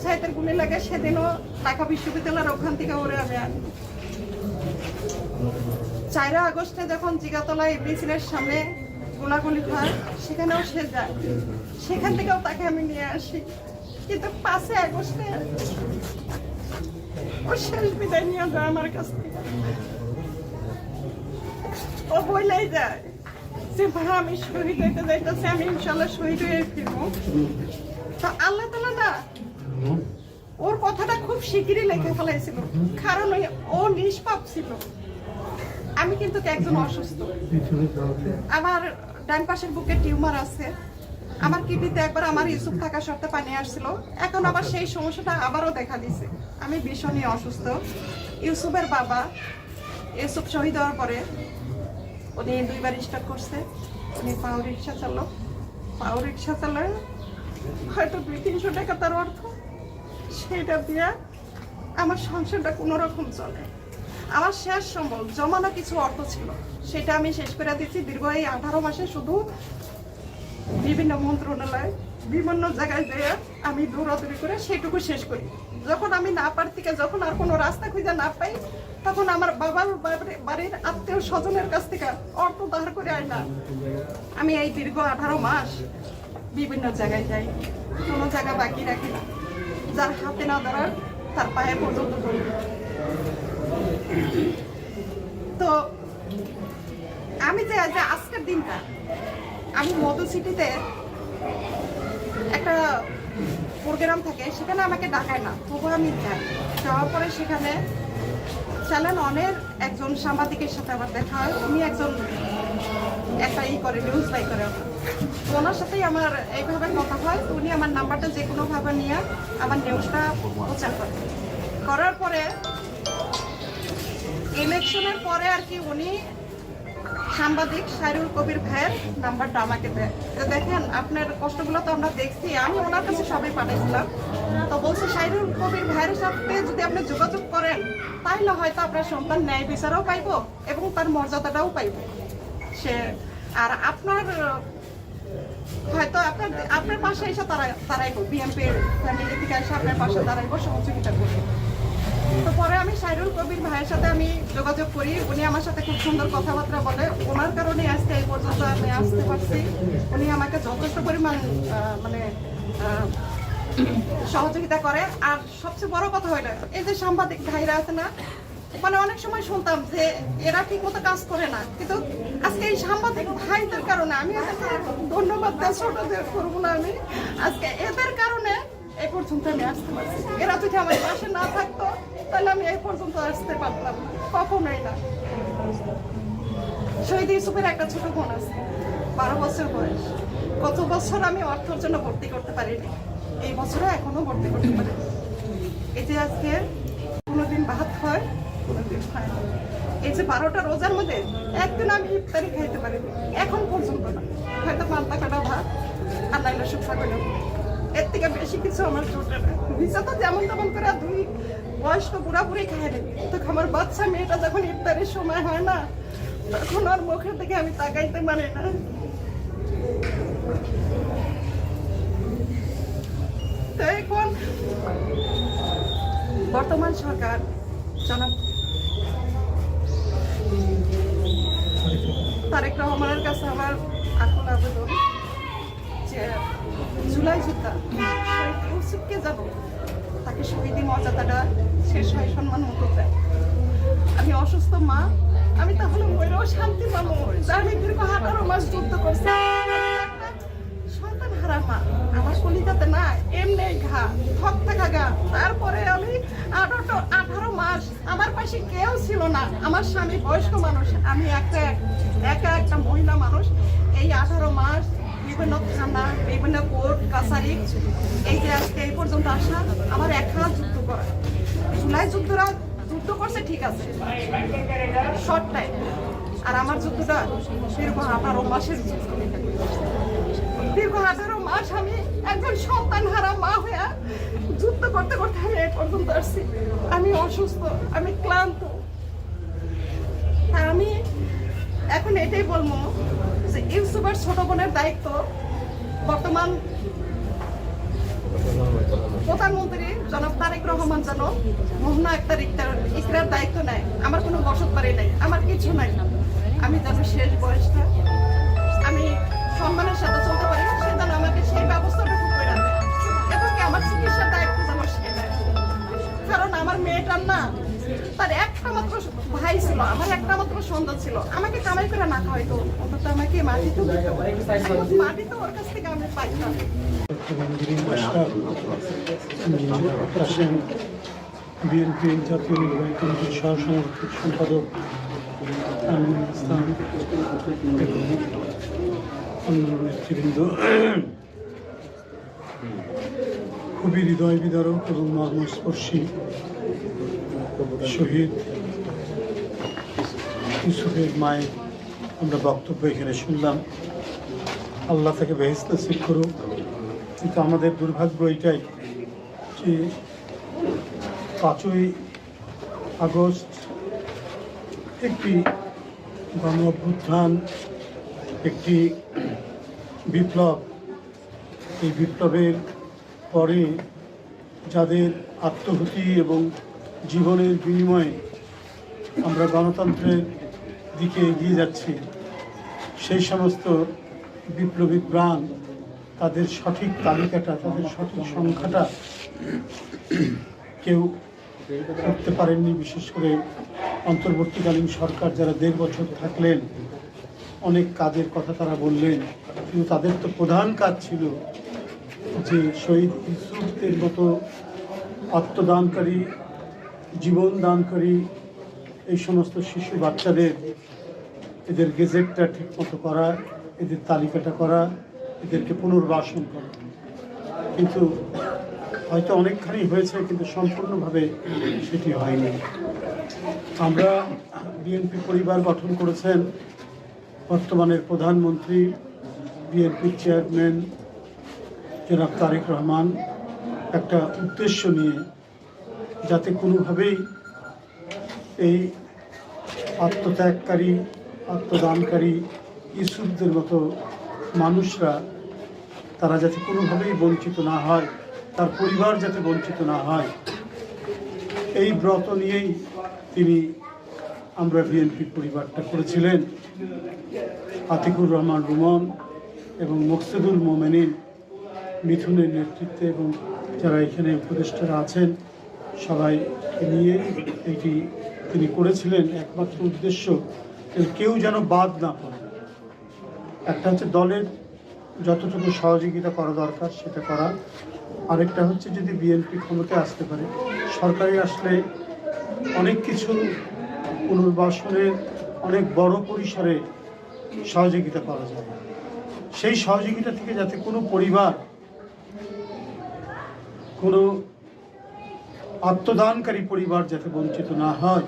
পঞ্চায়েতের গুলি লাগে, সেদিনও ঢাকা বিশ্ববিদ্যালয়ের ওখান থেকে ওরে আমি আনি। 4 আগস্টে যখন জিগাতলা এবিসির সামনে গোলাগুলি হয়, সেখানেও সে যায়, সেখান থেকেও তাকে আমি নিয়ে আসি। কিন্তু 5 আগস্টে ও শেষ বিদায় নিয়ে যায় আমার কাছ থেকে। ও বলেই যায় যে ভাই আমি শহীদ হইতে যাইতেছি, আমি ইনশাল্লাহ শহীদ হয়ে ফিরবো। তো আল্লাহ তাআলা না ওর কথাটা খুব শিগগিরই লিখে ফেলাইছিল, কারণ ও নিষ্পাপ ছিল। আমি কিন্তু একজন অসুস্থ, আমার ডান পাশের বুকে টিউমার আছে, আমার কিডনিতে একবার আমার ইউসুফ থাকা সত্ত্বে পানি আসছিল, এখন আবার সেই সমস্যাটা আবারও দেখা দিছে। আমি ভীষণই অসুস্থ। ইউসুফের বাবা, ইউসুফ শহীদ হওয়ার পরে উনি 2 বার স্ট্রোক করছে। উনি পাও রিক্সা চালায়, হয়তো 200-300 টাকা তার অর্থ, সেটা দিয়ে আমার সংসারটা কোনো রকম চলে। আমার শেষ সম্বল জমানো কিছু অর্থ ছিল, সেটা আমি শেষ করে দিচ্ছি। দীর্ঘ এই 18 মাসে শুধু বিভিন্ন মন্ত্রণালয়, বিভিন্ন জায়গায় যেয়ে আমি দৌড়াদৌড়ি করে সেটুকু শেষ করি। যখন আমি না পারতি, যখন আর কোনো রাস্তা খুঁজে না পাই, তখন আমার বাবার বাড়ির আত্মীয় স্বজনের কাছ থেকে অর্থ ধার করে আয় না। আমি এই দীর্ঘ 18 মাস বিভিন্ন জায়গায় যাই, কোনো জায়গা বাকি রাখি না। যার হাতে না দাঁড়ার তার পায়ে পর্যন্ত ধরি। তো আমি যে আজকের দিনটা আমি মধু সিটিতে একটা প্রোগ্রাম থাকে, সেখানে আমাকে ডাকায় না, তবু আমি যাই। যাওয়ার পরে সেখানে চ্যানেল অনের একজন সাংবাদিকের সাথে আমার দেখা হয়। উনি একজন একটা করে নিউজ বাই করে, ওনার সাথেই আমার এইভাবে কথা হয়। উনি আমার নাম্বারটা যে কোনোভাবে নিয়ে আমার নিউজটা প্রচার করার পরে ইলেকশনের পরে আর কি উনি সাংবাদিক শাহরুল কবির ভাইয়ের নাম্বারটা আমাকে দেয়। দেখেন আপনার কষ্টগুলো তো আমরা দেখছি, আমি ওনার কাছে সবাই পাঠাইছিলাম। তো বলছে শাহরুল কবির ভাইয়ের সাথে যদি আপনি যোগাযোগ করেন, তাহলে হয়তো আপনার সন্তান ন্যায় বিচারও পাইব এবং তার মর্যাদাটাও পাইব সে। আর আপনার হয়তো আপনার পাশে এসে দাঁড়াইব, বিএনপির ফ্যামিলি থেকে এসে আপনার পাশে দাঁড়াইব, সহযোগিতা করবো। তো পরে আমি শাহরুল কবির ভাইয়ের সাথে আমি যোগাযোগ করি। উনি আমার সাথে খুব সুন্দর কথাবার্তা বলে, ওনার কারণে আজকে এই পর্যন্ত আমি আসতে পারছি। উনি আমাকে যথেষ্ট পরিমাণ মানে সহযোগিতা করে। আর সবচেয়ে বড় কথা হইলো, এই যে সাংবাদিক ভাইরা আছে না, মানে অনেক সময় শুনতাম যে এরা ঠিক মতো কাজ করে না, কিন্তু আজকে এই সাংবাদিক ভাইদের কারণে আমি এদেরকে ধন্যবাদ করবো না। আমি আজকে এদের কারণে এই পর্যন্ত আমি আসতে পারছি। এরা যদি আমার পাশে না থাকতো, তাহলে আমি এই পর্যন্ত আসতে পারতাম কখনোই না। শহীদ ইউসুফের একটা ছোট বোন আছে, 12 বছর বয়স। গত বছর আমি অর্থের জন্য ভর্তি করতে পারিনি, এই বছরে এখনো ভর্তি করতে পারিনি। এই যে আজকে কোনোদিন ভাত হয়, কোনোদিন হয় না। এই যে 12টা রোজার মধ্যে একদিন আমি ইফতারি খাইতে পারিনি, এখন পর্যন্ত না। হয়তো পান্তা কাটা ভাত আর নাইলে শুকনা করে, এর থেকে বেশি কিছু আমার জোটে না। ভিসা তো যেমন তেমন করে 2 বয়স্ক পুরাপুরি খায় নেই। তো আমার বাচ্চা মেয়েটা যখন ইফতারের সময় হয় না, তখন আর মুখের দিকে আমি তাকাইতে পারি না। তো এখন বর্তমান সরকার জনাব তারেক রহমানের কাছে আমার আকুল আবেদন যে জুলাই যোদ্ধা শহীদ ইউসুফকে যেন তাকে শহীদি মর্যাদাটা শেষ হয় সম্মান মতো দেয়। আমি অসুস্থ মা, আমি তাহলে মরেও শান্তি পাবো। আমি দীর্ঘ 18 মাস যুদ্ধ করছি, সন্তান হারা মা, আমার কলিজাতে না এমনি ঘা, থক থাকা গা। তারপরে আমি 18 মাস আমার পাশে কেউ ছিল না। আমার স্বামী বয়স্ক মানুষ, আমি একা একটা মহিলা মানুষ। এই 18 মাস বিভিন্ন থানা, বিভিন্ন কোর্ট কাছারি, এই যে আজকে এই পর্যন্ত আসা, আমার একা যুদ্ধ করা। জুলাই যুদ্ধরা যুদ্ধ করছে ঠিক আছে শর্ট টাইম, আর আমার যুদ্ধটা দীর্ঘ 18 মাসের যুদ্ধ। দীর্ঘ 18 মাস আমি একজন সন্তান হারা মা হয়ে যুদ্ধ করতে করতে আমি এই পর্যন্ত আসছি। আমি অসুস্থ, আমি ক্লান্ত। আমি এখন এটাই বলবো যে ইউসুফের ছোট বোনের দায়িত্ব বর্তমান প্রধানমন্ত্রী জনাব তারেক রহমান যেন মোহনা আক্তার ইকরার দায়িত্ব নেয়। আমার কোনো বসত বাড়ি নাই, আমার কিছু নাই, আমি যেন শেষ বয়সটা আমি সম্মানের সাথে চলতে পারি, সে যেন আমাকে সেই ব্যবস্থাটুকু করে দেয় এবং কি আমার চিকিৎসার দায়িত্ব যেন সে নেয়। কারণ আমার মেয়েটার না, তার একটা মাত্র ভাই ছিল, আমার একটা মাত্র সন্তান ছিল, আমাকে কামাই করে না খাওয়াইতো, অন্তত আমাকে মাটি তো দিত, মাটি তো ওর কাছ থেকে আমি পাইতাম। বিএনপি জাতীয় নির্বাহী কমিটির সহসভাপতি সম্পাদক আমিনুল ইসলাম এবং অন্যান্য নেতৃবৃন্দ, খুবই হৃদয় বিদারক এবং মর্মস্পর্শী শহীদ ইউসুফের মায়ের আমরা বক্তব্য এখানে শুনলাম। আল্লাহ তাকে বেহেশত নসিব করুক। কিন্তু আমাদের দুর্ভাগ্য এটাই যে 5ই আগস্ট একটি গণ অভ্যুত্থান, একটি বিপ্লব, এই বিপ্লবের পরে যাদের আত্মহুতি এবং জীবনের বিনিময়ে আমরা গণতন্ত্রের দিকে এগিয়ে যাচ্ছি, সেই সমস্ত বিপ্লবী প্রাণ তাদের সঠিক তালিকাটা, তাদের সঠিক সংখ্যাটা কেউ করতে পারেননি। বিশেষ করে অন্তর্বর্তীকালীন সরকার যারা 1.5 বছর থাকলেন, অনেক কাজের কথা তারা বললেন, কিন্তু তাদের তো প্রধান কাজ ছিল যে শহীদ ইউসুফদের মতো আত্মদানকারী, জীবন দানকারী এই সমস্ত শিশু বাচ্চাদের এদের গেজেটটা ঠিকমতো করা, এদের তালিকাটা করা, এদেরকে পুনর্বাসন করা। কিন্তু হয়তো অনেকখানি হয়েছে, কিন্তু সম্পূর্ণভাবে সেটি হয়নি। আমরা বিএনপি পরিবার গঠন করেছেন বর্তমানের প্রধানমন্ত্রী, বিএনপির চেয়ারম্যান জনাব তারেক রহমান, একটা উদ্দেশ্য নিয়ে, যাতে কোনোভাবেই এই আত্মত্যাগকারী, আত্মদানকারী ইউসুফদের মতো মানুষরা তারা যাতে কোনোভাবেই বঞ্চিত না হয়, তার পরিবার যাতে বঞ্চিত না হয়, এই ব্রত নিয়েই আমরা বিএনপি পরিবারটা করেছিলেন। আতিকুর রহমান রুমন এবং মকসুদুল মোমেনিন মিথুনের নেতৃত্বে এবং যারা এখানে উপদেষ্টারা আছেন সবাইকে নিয়ে এটি তিনি করেছিলেন। একমাত্র উদ্দেশ্য কেউ যেন বাদ না পড়ে। একটা হচ্ছে দলের যতটুকু সহযোগিতা করা দরকার সেটা করা, আরেকটা হচ্ছে যদি বিএনপি ক্ষমতায় আসতে পারে, সরকারে আসলে অনেক কিছু পুনর্বাসনের অনেক বড় পরিসরে সহযোগিতা করা যায়। সেই সহযোগিতা থেকে যাতে কোনো পরিবার, কোনো আত্মদানকারী পরিবার যাতে বঞ্চিত না হয়,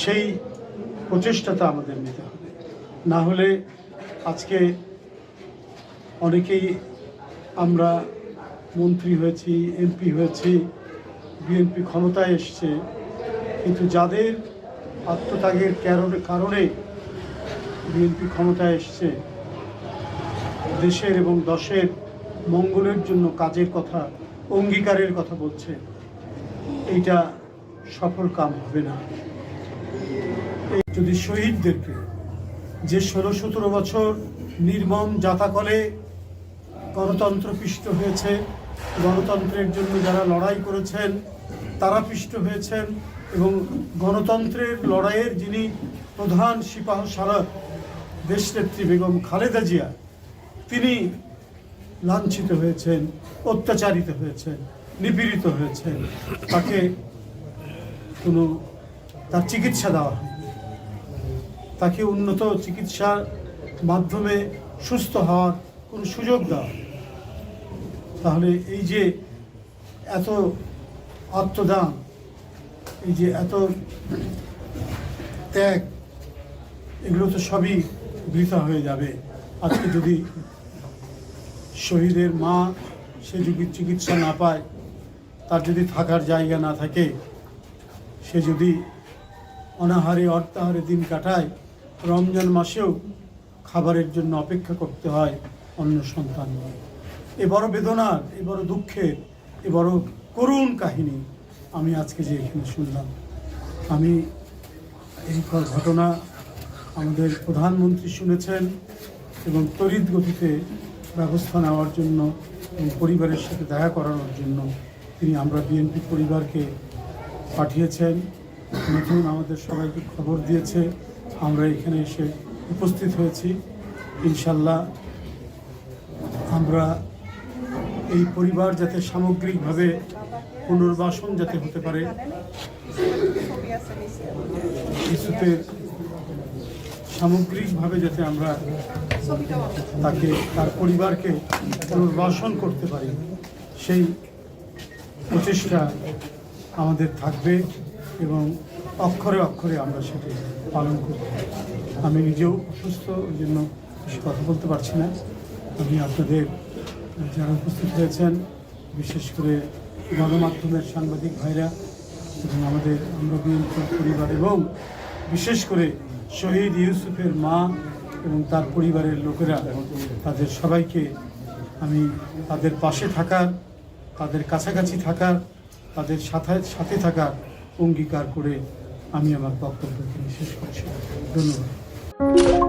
সেই প্রচেষ্টাটা আমাদের নিতে হবে। না হলে আজকে অনেকেই আমরা মন্ত্রী হয়েছি, এমপি হয়েছি, বিএনপি ক্ষমতায় এসছে, কিন্তু যাদের আত্মত্যাগের কারণে বিএনপি ক্ষমতায় এসছে, দেশের এবং দশের মঙ্গলের জন্য কাজের কথা, অঙ্গীকারের কথা বলছে, এইটা সফল কাম হবে না। যদি শহীদদেরকে, যে 16-17 বছর নির্মম যাতাকলে গণতন্ত্র পিষ্ট হয়েছে, গণতন্ত্রের জন্য যারা লড়াই করেছেন তারা পিষ্ট হয়েছেন, এবং গণতন্ত্রের লড়াইয়ের যিনি প্রধান সিপাহসালার দেশনেত্রী বেগম খালেদা জিয়া, তিনি লাঞ্ছিত হয়েছেন, অত্যাচারিত হয়েছেন, নিপীড়িত হয়েছেন, তাকে তার চিকিৎসা দেওয়া হয়, তাকে উন্নত চিকিৎসার মাধ্যমে সুস্থ হওয়ার কোনো সুযোগ দেওয়া। তাহলে এই যে এত আত্মদান, এই যে এত ত্যাগ, এগুলো তো সবই বৃথা হয়ে যাবে আজকে যদি শহীদের মা সে যদি চিকিৎসা না পায়, তার যদি থাকার জায়গা না থাকে, সে যদি অনাহারে অর্থাহারে দিন কাটায়, রমজান মাসেও খাবারের জন্য অপেক্ষা করতে হয় অন্য সন্তান। এ বড় বেদনার, এ বড় দুঃখের, এ বড় করুণ কাহিনী আমি আজকে যে এখানে শুনলাম। আমি এই ঘটনা আমাদের প্রধানমন্ত্রী শুনেছেন এবং তড়িৎ গতিতে ব্যবস্থা নেওয়ার জন্য এবং পরিবারের সাথে দেখা করানোর জন্য আমরা বিএনপি পরিবারকে পাঠিয়েছেন। মিঠুন আমাদের সবাইকে খবর দিয়েছে, আমরা এখানে এসে উপস্থিত হয়েছি। ইনশাল্লাহ আমরা এই পরিবার যাতে সামগ্রিকভাবে পুনর্বাসন যাতে হতে পারে, ইস্যুতের সামগ্রিকভাবে যাতে আমরা তার পরিবারকে পুনর্বাসন করতে পারি, সেই প্রচেষ্টা আমাদের থাকবে এবং অক্ষরে অক্ষরে আমরা সেটি পালন করব। আমি নিজেও অসুস্থ, ওই জন্য বেশি কথা বলতে পারছি না। আমি আপনাদের যারা উপস্থিত হয়েছেন, বিশেষ করে গণমাধ্যমের সাংবাদিক ভাইরা এবং আমরা বিএনপি পরিবার এবং বিশেষ করে শহীদ ইউসুফের মা এবং তার পরিবারের লোকেরা, তাদের সবাইকে আমি তাদের পাশে থাকার, তাদের কাছাকাছি থাকার, তাদের সাথে থাকার অঙ্গীকার করে আমি আমার বক্তব্যকে শেষ করছি। ধন্যবাদ।